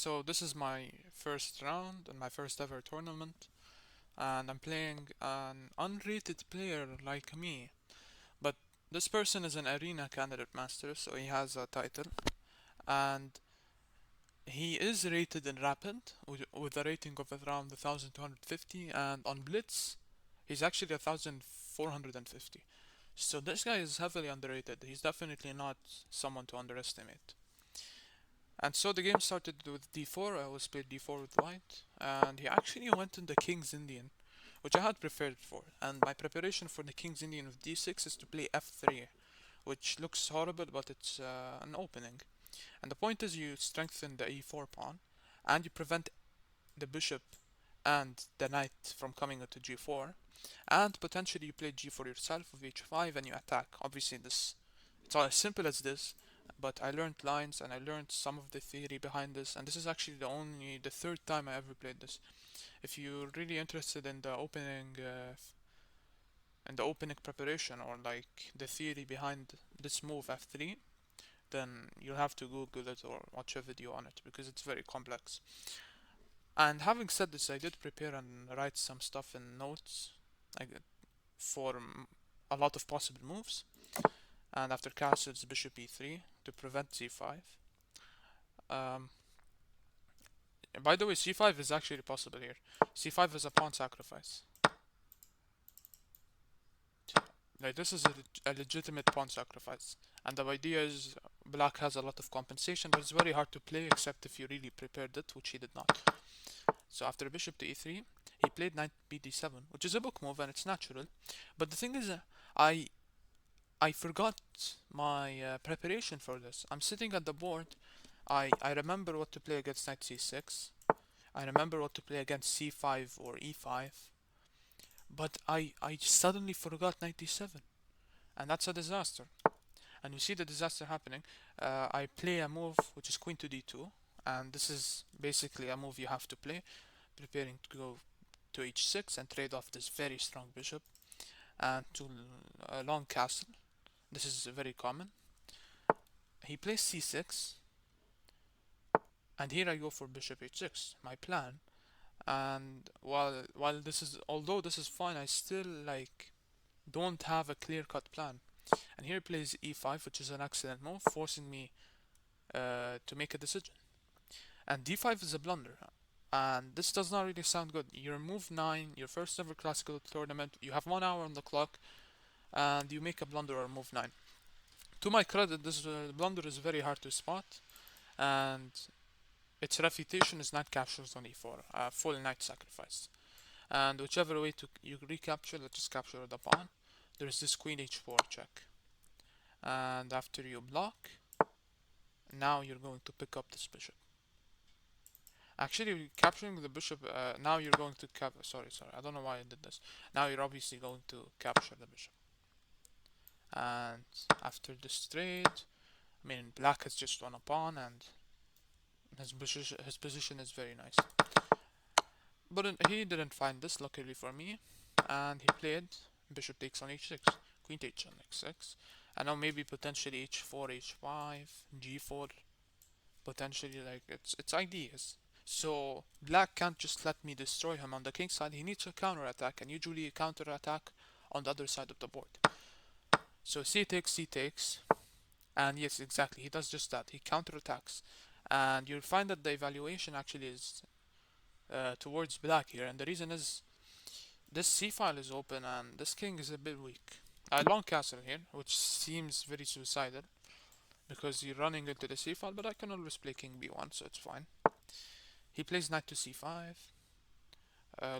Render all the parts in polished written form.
So this is my first round and my first ever tournament, and I'm playing an unrated player like me. But this person is an arena candidate master, so he has a title, and he is rated in rapid with a rating of around 1250, and on blitz, he's actually 1450. So this guy is heavily underrated. He's definitely not someone to underestimate. And so the game started with d4. I always played d4 with white, and he actually went in the King's Indian, which I had prepared for. And my preparation for the King's Indian with d6 is to play f3, which looks horrible, but it's an opening. And the point is you strengthen the e4 pawn, and you prevent the bishop and the knight from coming into g4, and potentially you play g4 yourself with h5 and you attack. Obviously, it's all as simple as this, but I learned lines and I learned some of the theory behind this, and this is actually the third time I ever played this. If you're really interested in the opening preparation or like the theory behind this move f3, then you'll have to Google it or watch a video on it because it's very complex. And having said this, I did prepare and write some stuff in notes like, for a lot of possible moves. And after castle, it's bishop e3 to prevent c5. Um, by the way, c5 is actually possible here. c5 is a pawn sacrifice. Like this is a legitimate pawn sacrifice. And the idea is black has a lot of compensation, but it's very hard to play except if you really prepared it, which he did not. So after bishop to e3, he played knight bd7, which is a book move and it's natural. But the thing is, I I forgot my preparation for this. I'm sitting at the board. I remember what to play against knight c6. I remember what to play against c5 or e5. But I suddenly forgot knight d7. And that's a disaster. And you see the disaster happening. I play a move which is queen to d2. And this is basically a move you have to play. Preparing to go to h6 and trade off this very strong bishop. And to a long castle. This is very common. He plays c6, and here I go for bishop h6, my plan. And while this is although this is fine, I still like don't have a clear-cut plan. And here he plays e5, which is an excellent move, forcing me to make a decision. And d5 is a blunder, and this does not really sound good. You're move 9, your first ever classical tournament, you have 1 hour on the clock, and you make a blunder or move 9. To my credit, this blunder is very hard to spot, and its refutation is knight captures on e4, a full knight sacrifice. And whichever way you recapture, let's just capture the pawn. There is this queen h4 check, and after you block, now you're going to pick up this bishop. Actually, capturing the bishop, now you're going to sorry, I don't know why I did this. Now you're obviously going to capture the bishop. And after this trade, I mean, black has just won a pawn, and his position is very nice. But he didn't find this, luckily for me, and he played bishop takes on h6, queen takes on x6, and now maybe potentially h4, h5, g4, potentially like it's ideas. So black can't just let me destroy him on the king side. He needs a counter attack, and usually a counter attack on the other side of the board. So c takes, and yes, exactly, he does just that. He counterattacks, and you'll find that the evaluation actually is towards black here, and the reason is this c file is open and this king is a bit weak. I long castle here, which seems very suicidal because you're running into the c file, but I can always play king b1, so it's fine. He plays knight to c5,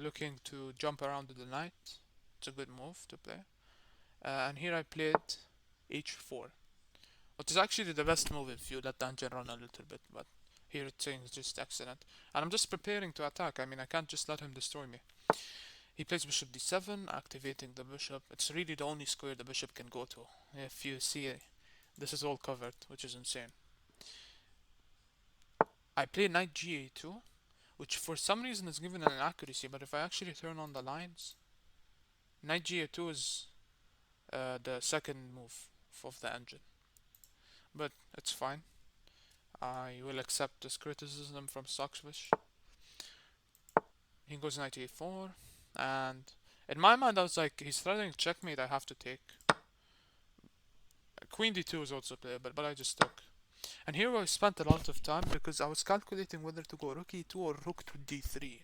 looking to jump around with the knight. It's a good move to play. And here I played h4, which is actually the best move if you let the engine run a little bit, but here it's saying it's just excellent. And I'm just preparing to attack. I mean, I can't just let him destroy me. He plays bishop d7, activating the bishop. It's really the only square the bishop can go to. If you see, this is all covered, which is insane. I play knight ga2, which for some reason is given an accuracy, but if I actually turn on the lines, knight ga2 is the second move of the engine. But it's fine. I will accept this criticism from Stockfish. He goes knight a4, and in my mind I was like, he's threatening checkmate, I have to take. Queen d2 is also playable, but I just took. And here I spent a lot of time because I was calculating whether to go rook e2 or rook to d3.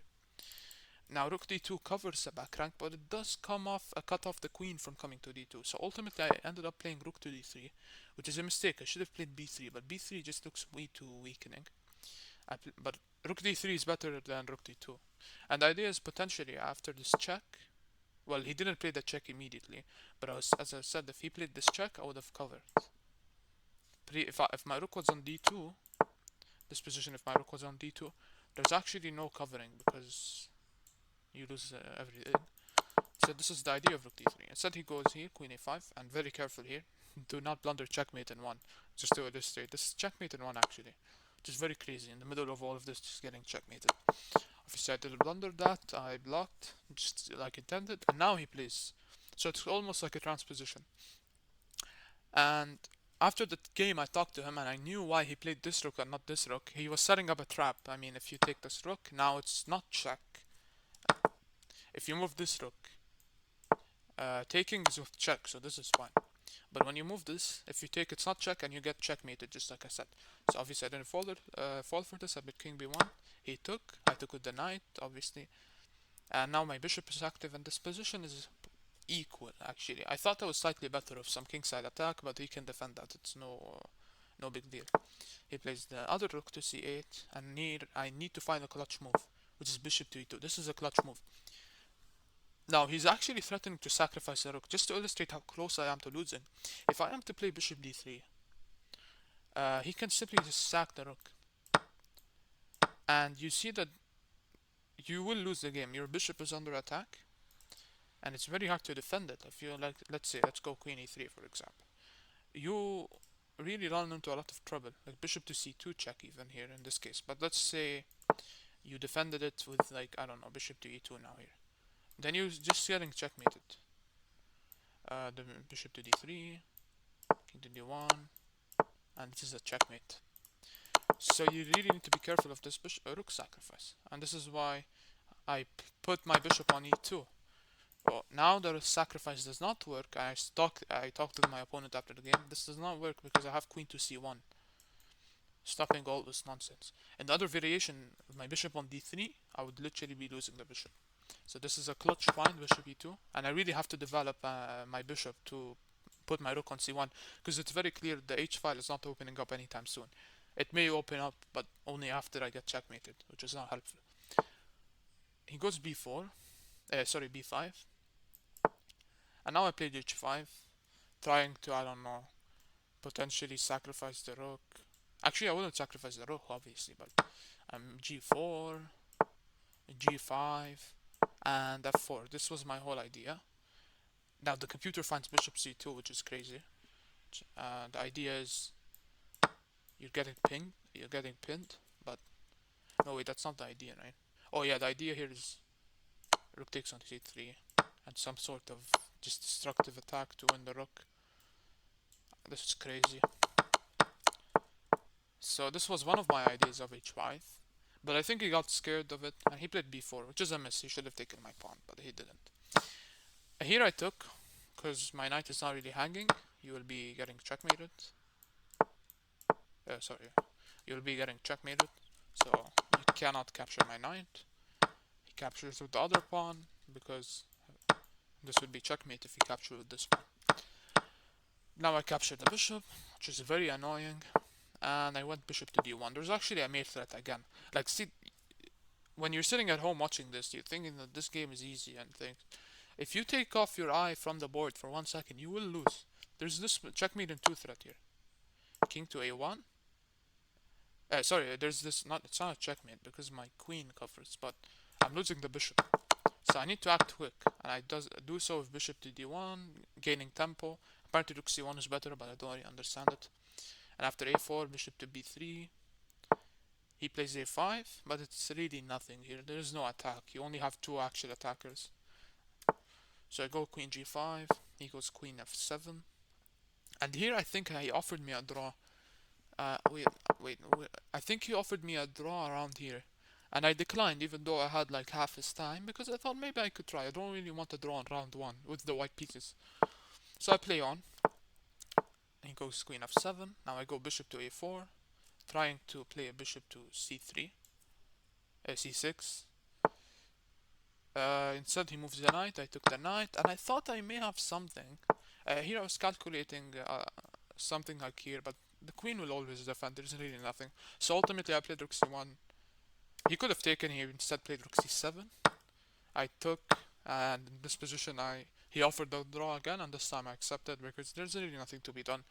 Now rook d2 covers the back rank, but it does cut off the queen from coming to d2. So ultimately I ended up playing rook to d3, which is a mistake. I should have played b3, but b3 just looks way too weakening. But rook d3 is better than rook d2. And the idea is potentially after this check, well, he didn't play the check immediately, but as I said, if he played this check, I would have covered. If my rook was on d2, this position, if my rook was on d2, there's actually no covering because you lose everything. So this is the idea of rook d3. Instead he goes here, queen a5, and very careful here. Do not blunder checkmate in one. Just to illustrate, this is checkmate in one actually. Which is very crazy, in the middle of all of this, just getting checkmated. Obviously I didn't blunder that, I blocked, just like intended, and now he plays. So it's almost like a transposition. And after the game I talked to him and I knew why he played this rook and not this rook. He was setting up a trap. I mean, if you take this rook, now it's not check. If you move this rook, taking is with check, so this is fine. But when you move this, if you take, it's not check and you get checkmated, just like I said. So obviously I didn't fall for this. I played king b1. He took. I took with the knight, obviously. And now my bishop is active, and this position is equal, actually. I thought I was slightly better of some kingside attack, but he can defend that. It's no big deal. He plays the other rook to c8, and I need to find a clutch move, which is bishop to e2. This is a clutch move. Now, he's actually threatening to sacrifice the rook, just to illustrate how close I am to losing. If I am to play bishop d3, he can simply just sack the rook. And you see that you will lose the game. Your bishop is under attack, and it's very hard to defend it. If you like, let's go queen e3 for example. You really run into a lot of trouble, like bishop to c2 check even here in this case. But let's say you defended it with, like, I don't know, bishop to e2 now here. Then you're just getting checkmated. The bishop to d3, king to d1, and this is a checkmate. So you really need to be careful of this rook sacrifice, and this is why I put my bishop on e2. Well, now the sacrifice does not work. I talked to my opponent after the game. This does not work because I have queen to c1, stopping all this nonsense. In the other variation, with my bishop on d3, I would literally be losing the bishop. So this is a clutch find, bishop e2, and I really have to develop my bishop to put my rook on c1, because it's very clear the h file is not opening up anytime soon. It may open up, but only after I get checkmated, which is not helpful. He goes b4, b5, and now I played h5, trying to, I don't know, potentially sacrifice the rook. Actually, I wouldn't sacrifice the rook, obviously, but g4, g5, and f4. This was my whole idea. Now the computer finds bishop c2, which is crazy. The idea is you're getting pinned, but no, wait, that's not the idea, right? Oh yeah, the idea here is rook takes on c3 and some sort of just destructive attack to win the rook. This is crazy. So this was one of my ideas of h5, but I think he got scared of it and he played b4, which is a miss. He should have taken my pawn, but he didn't. Here I took, because my knight is not really hanging. You will be getting checkmated. You will be getting checkmated, so you cannot capture my knight. He captures with the other pawn, because this would be checkmate if he captured with this pawn. Now I captured the bishop, which is very annoying, and I went bishop to d1. There's actually a mate threat again. Like, see, when you're sitting at home watching this, you're thinking that this game is easy and things. If you take off your eye from the board for 1 second, you will lose. There's this checkmate in 2 threat here. King to a1. There's this, it's not a checkmate because my queen covers, but I'm losing the bishop. So I need to act quick, and I do so with bishop to d1, gaining tempo. Apparently rook c1 is better, but I don't really understand it. And after a4, bishop to b3. He plays a5, but it's really nothing here. There is no attack. You only have 2 actual attackers. So I go queen g5, he goes queen f7. And here I think he offered me a draw. Wait, Wait, I think he offered me a draw around here. And I declined even though I had like half his time because I thought maybe I could try. I don't really want a draw on round 1 with the white pieces. So I play on. He goes queen f7. Now I go bishop to a4, trying to play a bishop to c3, c6. Instead he moves the knight. I took the knight, and I thought I may have something. Here I was calculating something like here, but the queen will always defend. There's really nothing. So ultimately I played rook c1. He could have taken here, instead played rook c7. I took, and in this position he offered the draw again, and this time I accepted because there's really nothing to be done.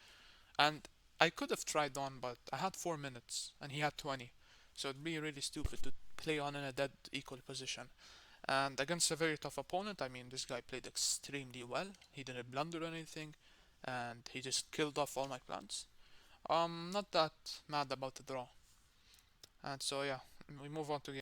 And I could have tried on, but I had 4 minutes and he had 20. So it'd be really stupid to play on in a dead equal position. And against a very tough opponent, I mean, this guy played extremely well. He didn't blunder anything, and he just killed off all my plans. Not that mad about the draw. And so yeah, we move on to game